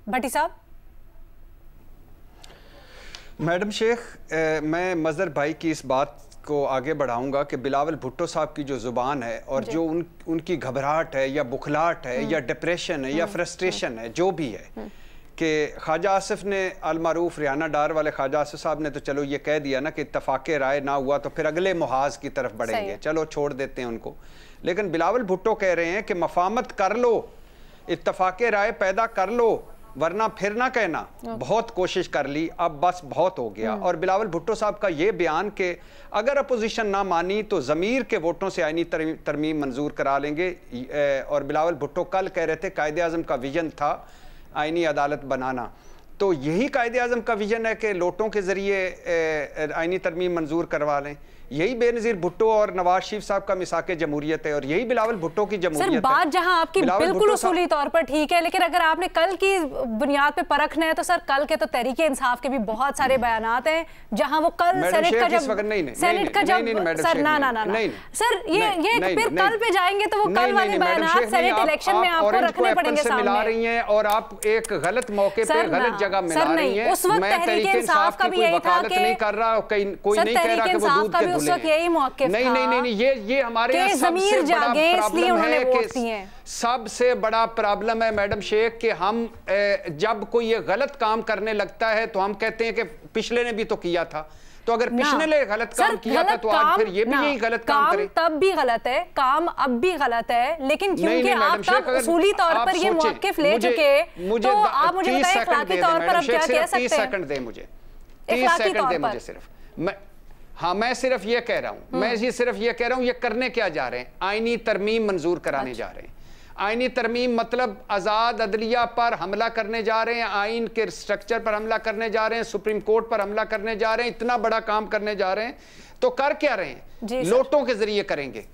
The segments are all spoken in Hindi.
भट्टी साहब। मैडम शेख, मैं मज़हर भाई की इस बात को आगे बढ़ाऊंगा कि बिलावल भुट्टो साहब की जो ज़ुबान है और जो उनकी घबराहट है या बुखलाहट है या डिप्रेशन है या फ्रस्ट्रेशन है, जो भी है कि ख्वाजा आसिफ ने अलमारूफ रियाना डार वाले ख्वाजा आसिफ साहब ने तो चलो ये कह दिया ना कि इत्तफाक़े राय ना हुआ तो फिर अगले मुहाज की तरफ बढ़ेंगे, चलो छोड़ देते हैं उनको। लेकिन बिलावल भुट्टो कह रहे हैं कि मफामत कर लो, इत्तफाक़े राय पैदा कर लो, वरना फिर ना कहना बहुत कोशिश कर ली, अब बस बहुत हो गया। और बिलावल भुट्टो साहब का ये बयान कि अगर अपोजिशन ना मानी तो ज़मीर के वोटों से आईनी तरमीम मंजूर करा लेंगे। और बिलावल भुट्टो कल कह रहे थे कायदे आज़म का विजन था आईनी अदालत बनाना, तो यही कायदे आज़म का विजन है कि लोटों के ज़रिए आईनी तरमीम मंजूर करवा लें। यही बेनज़ीर भुट्टो और नवाज शरीफ साहब का मिसाक जमहूरियत है और यही बिलावल भुट्टो की जमहूरियत है। बात जहां आपकी बिल्कुल उसूली तौर पर ठीक है, लेकिन अगर आपने कल की बुनियाद पे परखना है तो सर कल के तो तहरीक इंसाफ के भी बहुत सारे बयानात हैं जहां वो कल सेनेट का जब सर ना ना ना सर ये फिर कल पे जाएंगे तो वो कल वाले बयानात सेनेट इलेक्शन में आपको रखने पड़ेंगे सामने। मिला रही हैं और आप एक गलत मौके पे गलत जगह मिला रही हैं। उस वक्त तहरीक इंसाफ का भी यही था कि नहीं कर रहा, कोई नहीं कह रहा कि वो दूध के उस वक्त यही मौके नहीं नहीं नहीं ये हमारे यहाँ सबसे बड़ा प्रॉब्लम है कि सबसे बड़ा प्रॉब्लम है मैडम शेख कि हम जब कोई ये गलत काम करने लगता है तो हम कहते हैं कि पिछले ने भी तो किया था, तो अगर पिछले ने गलत काम किया था तो आज फिर ये भी यही गलत काम करे। तब भी गलत है काम, अब भी गलत है, लेकिन क्योंकि आप तब उसूली तौर पर ये मौक़िफ़ ले चुके तो आप मुझे बताएं इखलाकी तौर पर अब क्या कह सकते हैं। 30 सेकंड दे मुझे, 30 सेकंड दे मुझे सिर्फ। मैं सिर्फ ये कह रहा हूं, ये करने क्या जा रहे हैं, आईनी तरमीम मंजूर कराने जा रहे हैं। आईनी तरमीम मतलब आज़ाद अदलिया पर हमला करने जा रहे हैं, आइन के स्ट्रक्चर पर हमला करने जा रहे हैं, सुप्रीम कोर्ट पर हमला करने जा रहे हैं, इतना बड़ा काम करने जा रहे हैं। तो कर क्या रहे हैं, लोटों के जरिए करेंगे।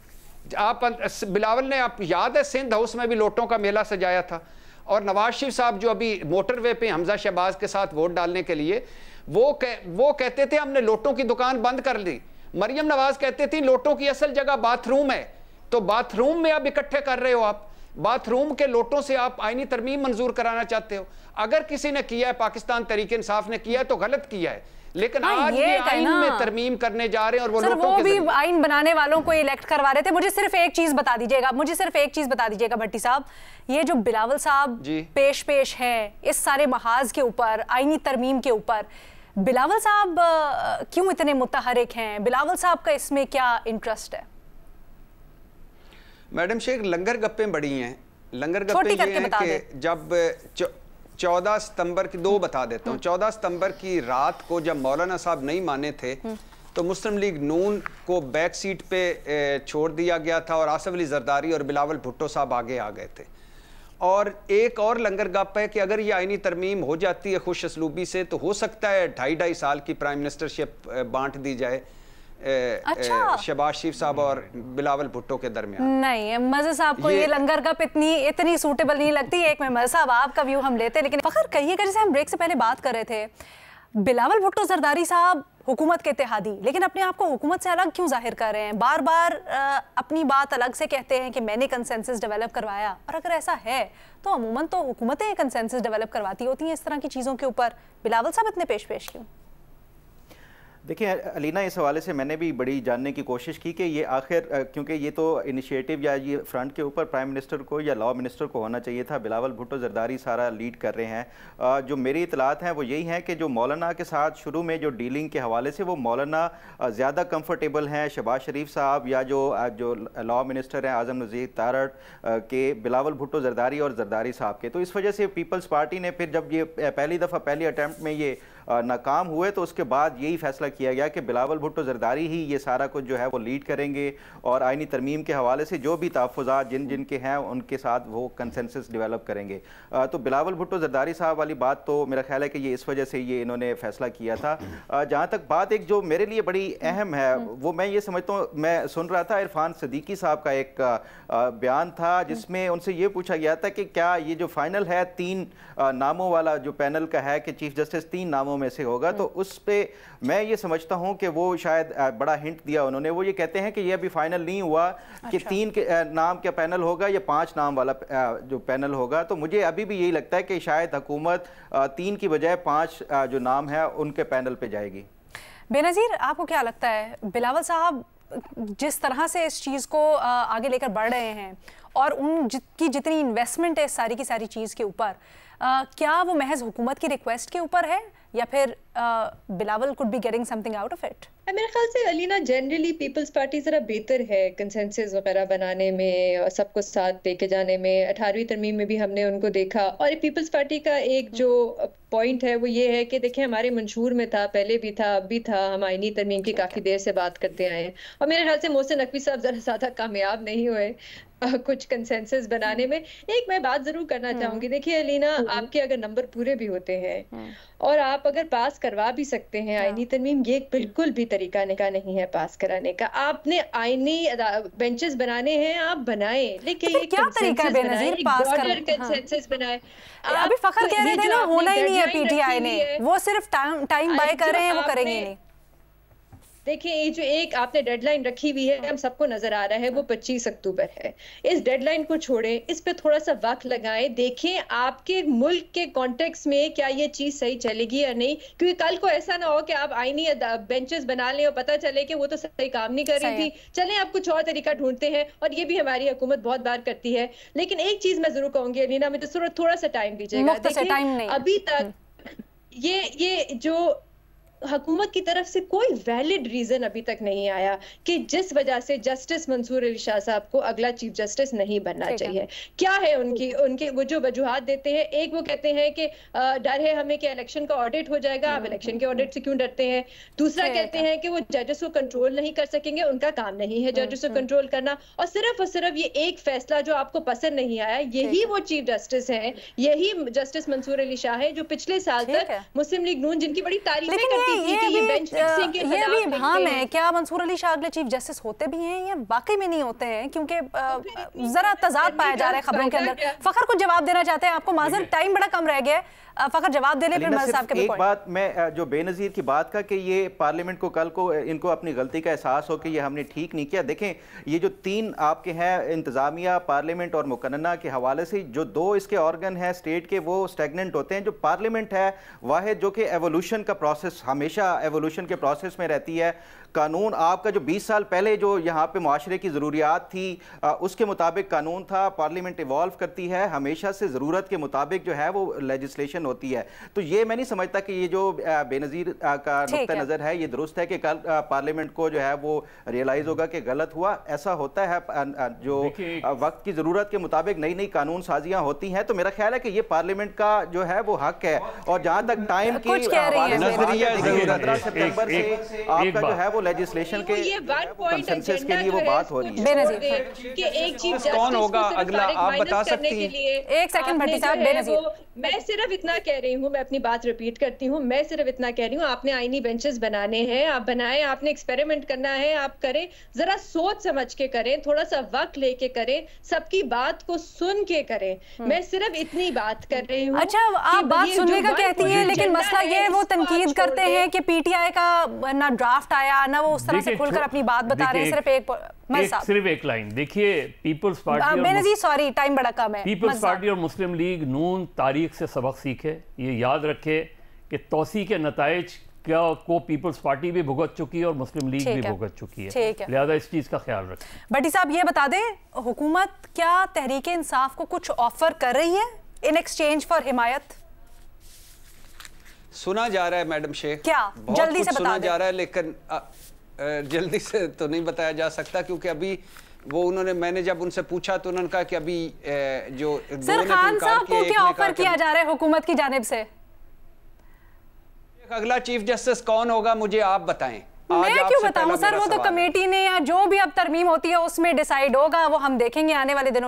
आप बिलावल ने, आप याद है सिंध हाउस में भी लोटों का मेला सजाया था, और नवाज शरीफ साहब जो अभी मोटरवे पे हमजा शहबाज के साथ वोट डालने के लिए वो कहते थे हमने लोटों की दुकान बंद कर दी। मरियम नवाज कहते थे लोटों की असल जगह बाथरूम है, तो बाथरूम में आप इकट्ठे कर रहे हो, आप बाथरूम के लोटों से आप आईनी तरमीम मंजूर कराना चाहते हो। अगर किसी ने किया है, पाकिस्तान तहरीक इंसाफ ने किया है तो गलत किया है, लेकिन आज ये आइन में तरमीम करने जा रहे हैं और वो लोटों के भी आइन बनाने वालों को इलेक्ट करवा रहे थे। मुझे सिर्फ एक चीज बता दीजिएगा, भट्टी साहब, ये जो बिलावल साहब पेश है इस सारे महाज के ऊपर, आईनी तरमीम के ऊपर, बिलावल साहब क्यों इतने मुतहरिक हैं? बिलावल साहब का इसमें क्या इंटरेस्ट है? मैडम शेख, लंगर गप्पे बड़ी हैं। लंगर गप्पे ये हैं कि जब 14 सितंबर की, दो बता देता हूँ, 14 सितंबर की रात को जब मौलाना साहब नहीं माने थे तो मुस्लिम लीग नून को बैक सीट पे छोड़ दिया गया था और आसिफ अली जरदारी और बिलावल भुट्टो साहब आगे आ गए थे। और एक और लंगर गप है कि अगर ये आईनी तरमीम हो जाती है खुश असलूबी से तो हो सकता है 2.5 साल की प्राइम मिनिस्टरशिप बांट दी जाए शहबाज शरीफ साहब और बिलावल भुट्टो के दरमियान। नहीं, मज़हर साहब को ये लंगर गप इतनी सूटेबल नहीं लगती। एक में मज़हर साहब आपका व्यू हम लेते हैं, लेकिन फखर कहिएगा, जैसे हम ब्रेक से पहले बात कर रहे थे, बिलावल भुट्टो जरदारी साहब हुकूमत के इत्तेहादी, लेकिन अपने आप को हुकूमत से अलग क्यों जाहिर कर रहे हैं? बार बार अपनी बात अलग से कहते हैं कि मैंने कंसेंसस डेवलप करवाया, और अगर ऐसा है तो अमूमन तो हुकूमतें कंसेंसस डेवलप करवाती होती हैं इस तरह की चीज़ों के ऊपर, बिलावल साहब इतने पेश क्यों? देखिए अलीना, इस हवाले से मैंने भी बड़ी जानने की कोशिश की कि ये आखिर, क्योंकि ये तो इनिशिएटिव या ये फ्रंट के ऊपर प्राइम मिनिस्टर को या लॉ मिनिस्टर को होना चाहिए था, बिलावल भुट्टो जरदारी सारा लीड कर रहे हैं। जो मेरी इतलात हैं वो यही हैं कि जो मौलाना के साथ शुरू में जो डीलिंग के हवाले से वो मौलाना ज़्यादा कंफर्टेबल हैं शहबाज शरीफ साहब या जो लॉ मिनिस्टर हैं आज़म नज़ीर तारड़ के बिलावल भुट्टो जरदारी और जरदारी साहब के। तो इस वजह से पीपल्स पार्टी ने फिर जब ये पहली अटैम्प्ट में ये नाकाम हुए तो उसके बाद यही फैसला किया गया कि बिलावल भुट्टो जरदारी ही ये सारा कुछ जो है वो लीड करेंगे और आईनी तरमीम के हवाले से जो भी तहफ़्फ़ुज़ात जिन के हैं उनके साथ वो कंसेंसस डेवलप करेंगे। तो बिलावल भुट्टो जरदारी साहब वाली बात तो मेरा ख्याल है कि ये इस वजह से ये इन्होंने फैसला किया था। जहाँ तक बात एक जो मेरे लिए बड़ी अहम है वो मैं ये समझता हूँ, मैं सुन रहा था इरफान सदीकी साहब का एक बयान था जिसमें उनसे ये पूछा गया था कि क्या ये जो फाइनल है 3 नामों वाला जो पैनल का है कि चीफ जस्टिस 3 नामों में से होगा, तो उस पे मैं ये समझता हूँ कि वो शायद बड़ा हिंट दिया उन्होंने। वो ये कहते हैं कि ये अभी फाइनल नहीं हुआ कि 3 नाम का पैनल होगा या 5 नाम वाला जो पैनल होगा। तो मुझे अभी भी यही लगता है कि शायद हुकूमत 3 की बजाय 5 जो नाम है उनके पैनल पे जाएगी। बेनज़ीर, आपको क्या लगता है बिलावल साहब जिस तरह से इस चीज़ को आगे लेकर बढ़ रहे हैं और उनकी जितनी इन्वेस्टमेंट है इस सारी की सारी चीज़ के ऊपर, क्या वो महज हुकूमत की रिक्वेस्ट के ऊपर है या फिर Bilawal could be getting something out of it? मेरे ख्याल से अलीना जनरली पीपल्स पार्टी ज़रा बेहतर है कंसेंसस वगैरह बनाने में और सबको साथ लेके जाने में। 18वीं तरमीम में भी हमने उनको देखा। और पीपल्स पार्टी का एक जो पॉइंट है वो ये है कि देखिए हमारे मंशूर में था, पहले भी था, अब भी था, हम आईनी तरमीम की काफ़ी देर से बात करते आए हैं। और मेरे ख्याल से मोहसिन नकवी साहब ज़रा ज़्यादा कामयाब नहीं हुए कुछ कंसेंसस बनाने में। एक मैं बात जरूर करना चाहूंगी, देखिए अलीना, आपके अगर नंबर पूरे भी होते हैं और आप अगर पास करवा भी सकते हैं आईनी तरमीम, ये बिल्कुल भी तरीका नहीं है पास कराने का। आपने आईनी बेंचेस बनाने हैं, आप बनाएं, लेकिन तो क्या तरीका है बेनज़ीर पास करने का? कंसेंसस बनाएं। अभी फखर कह रहे थे ना, होना ही नहीं है पीटीआई ने, वो सिर्फ टाइम बाय कर रहे हैं, वो करेंगे नहीं। देखिए ये जो एक आपने डेडलाइन रखी हुई है, हम सबको नजर आ रहा है, वो 25 अक्टूबर है। इस डेडलाइन को छोड़ें, इस पे थोड़ा सा वक्त लगाएं, देखें आपके मुल्क के कॉन्टेक्स्ट में क्या ये चीज सही चलेगी या नहीं। क्योंकि कल को ऐसा ना हो कि आप आईनी बेंचेस बना लें और पता चले कि वो तो सही काम नहीं कर रही थी, चलें आप कुछ और तरीका ढूंढते हैं। और ये भी हमारी हुकूमत बहुत बार करती है। लेकिन एक चीज मैं जरूर कहूंगी अलीना, मुझे थोड़ा सा टाइम दीजिएगा। अभी तक ये जो हुकूमत की तरफ से कोई वैलिड रीजन अभी तक नहीं आया कि जिस वजह से जस्टिस मंसूर अली शाह साहब को अगला चीफ जस्टिस नहीं बनना चाहिए। क्या है उनके वो जो वजूहात देते हैं, एक वो कहते हैं कि डर है हमें कि इलेक्शन का ऑडिट हो जाएगा, आप इलेक्शन के ऑडिट से क्यों डरते हैं। दूसरा कहते हैं कि वो जजेस को कंट्रोल नहीं कर सकेंगे, उनका काम नहीं है जजेस को कंट्रोल करना। और सिर्फ ये एक फैसला जो आपको पसंद नहीं आया, यही वो चीफ जस्टिस है, यही जस्टिस मंसूर अली शाह है जो पिछले साल तक मुस्लिम लीग नून जिनकी बड़ी तारीफें ये भी इब्हाम है, क्या मंसूर अली शाह अगले चीफ जस्टिस होते भी हैं या वाकई में नहीं होते हैं? क्योंकि जरा तजाद पाया जा रहा है खबरों के अंदर। फखर कुछ जवाब देना चाहते हैं? आपको माजर टाइम बड़ा कम रह गया है, फखर जवाब दे ले फिर मज़हब के एक बात मैं जो बेनज़ीर की बात का कि ये पार्लियामेंट को कल को इनको अपनी गलती का एहसास हो कि ये हमने ठीक नहीं किया। देखें ये जो 3 आपके हैं इंतज़ामिया, पार्लियामेंट और मुकन्ना के हवाले से, जो 2 इसके ऑर्गन हैं स्टेट के वो स्टैग्नेंट होते हैं। जो पार्लियामेंट है वाहिद जो कि एवोल्यूशन का प्रोसेस, हमेशा एवोल्यूशन के प्रोसेस में रहती है। कानून आपका जो 20 साल पहले जो यहाँ पे मुआशरे की ज़रूरियात थी उसके मुताबिक कानून था। पार्लियामेंट इवॉल्व करती है हमेशा से, ज़रूरत के मुताबिक जो है वो लेजिस्लेशन होती है। तो ये मैं नहीं समझता कि ये जो बेनज़ीर का नुक्ता नज़र है ये दुरुस्त है कि कल पार्लियामेंट को जो है वो रियलाइज़ होगा कि गलत हुआ। ऐसा होता है जो वक्त की ज़रूरत के मुताबिक नई नई कानून साजियाँ होती हैं। तो मेरा ख्याल है कि ये पार्लियामेंट का जो है वो हक है। और जहाँ तक टाइम की 15 सितंबर से आपका जो है वो लेजिस्लेशन के कंसेंसस के लिए वो बात हो रही है कि एक चीफ कौन होगा अगला, आप बता सकती हैं? एक सेकंड भट्टी साहब, बेनज़ीर मैं सिर्फ इतना कह रही हूँ, मैं अपनी बात रिपीट करती हूँ, मैं सिर्फ इतना कह रही हूँ, आपने आईनी बेंचेस बनाने हैं, आप बनाएं, आपने एक्सपेरिमेंट करना है, आप करें, जरा सोच समझ के करें, थोड़ा सा वक्त लेके करें, सबकी बात को सुन के करें। मैं सिर्फ इतनी बात कर रही हूँ। अच्छा, आप बात सुनने का कहती हैं, लेकिन मसला ये वो तनकीद करते हैं कि पीटीआई का ना ड्राफ्ट आया ना वो उस तरह से खुलकर अपनी बात बता रहे हैं। सिर्फ एक लाइन देखिए, peoples party, Benazir sorry time बड़ा कम है, पीपल्स पार्टी और मुस्लिम लीग नून तारीख से सबक सीखे। ये याद रखे कि तौसी के नताइज को पीपल्स पार्टी भी भुगत चुकी है और मुस्लिम लीग भी भुगत चुकी है, लिहाजा इस चीज का ख्याल रखें। भट्टी साहब ये बता दें, हुकूमत क्या तहरीक इंसाफ को कुछ ऑफर कर रही है इन एक्सचेंज फॉर हिमायत? सुना जा रहा है मैडम शेख, क्या जल्दी से सुना जा रहा है, लेकिन जल्दी से तो नहीं बताया जा सकता क्योंकि अभी वो उन्होंने, मैंने जब उनसे पूछा तो उन्होंने कहा कि अभी जो सर खान साहब को क्या ऑफर किया जा रहा है हुकूमत की जानिब से? अगला चीफ जस्टिस कौन होगा मुझे आप बताएं। मैं क्यों बताऊं सर, वो तो कमेटी ने या जो भी अब तरमीम होती है उसमें डिसाइड होगा, वो हम देखेंगे आने वाले दिनों में।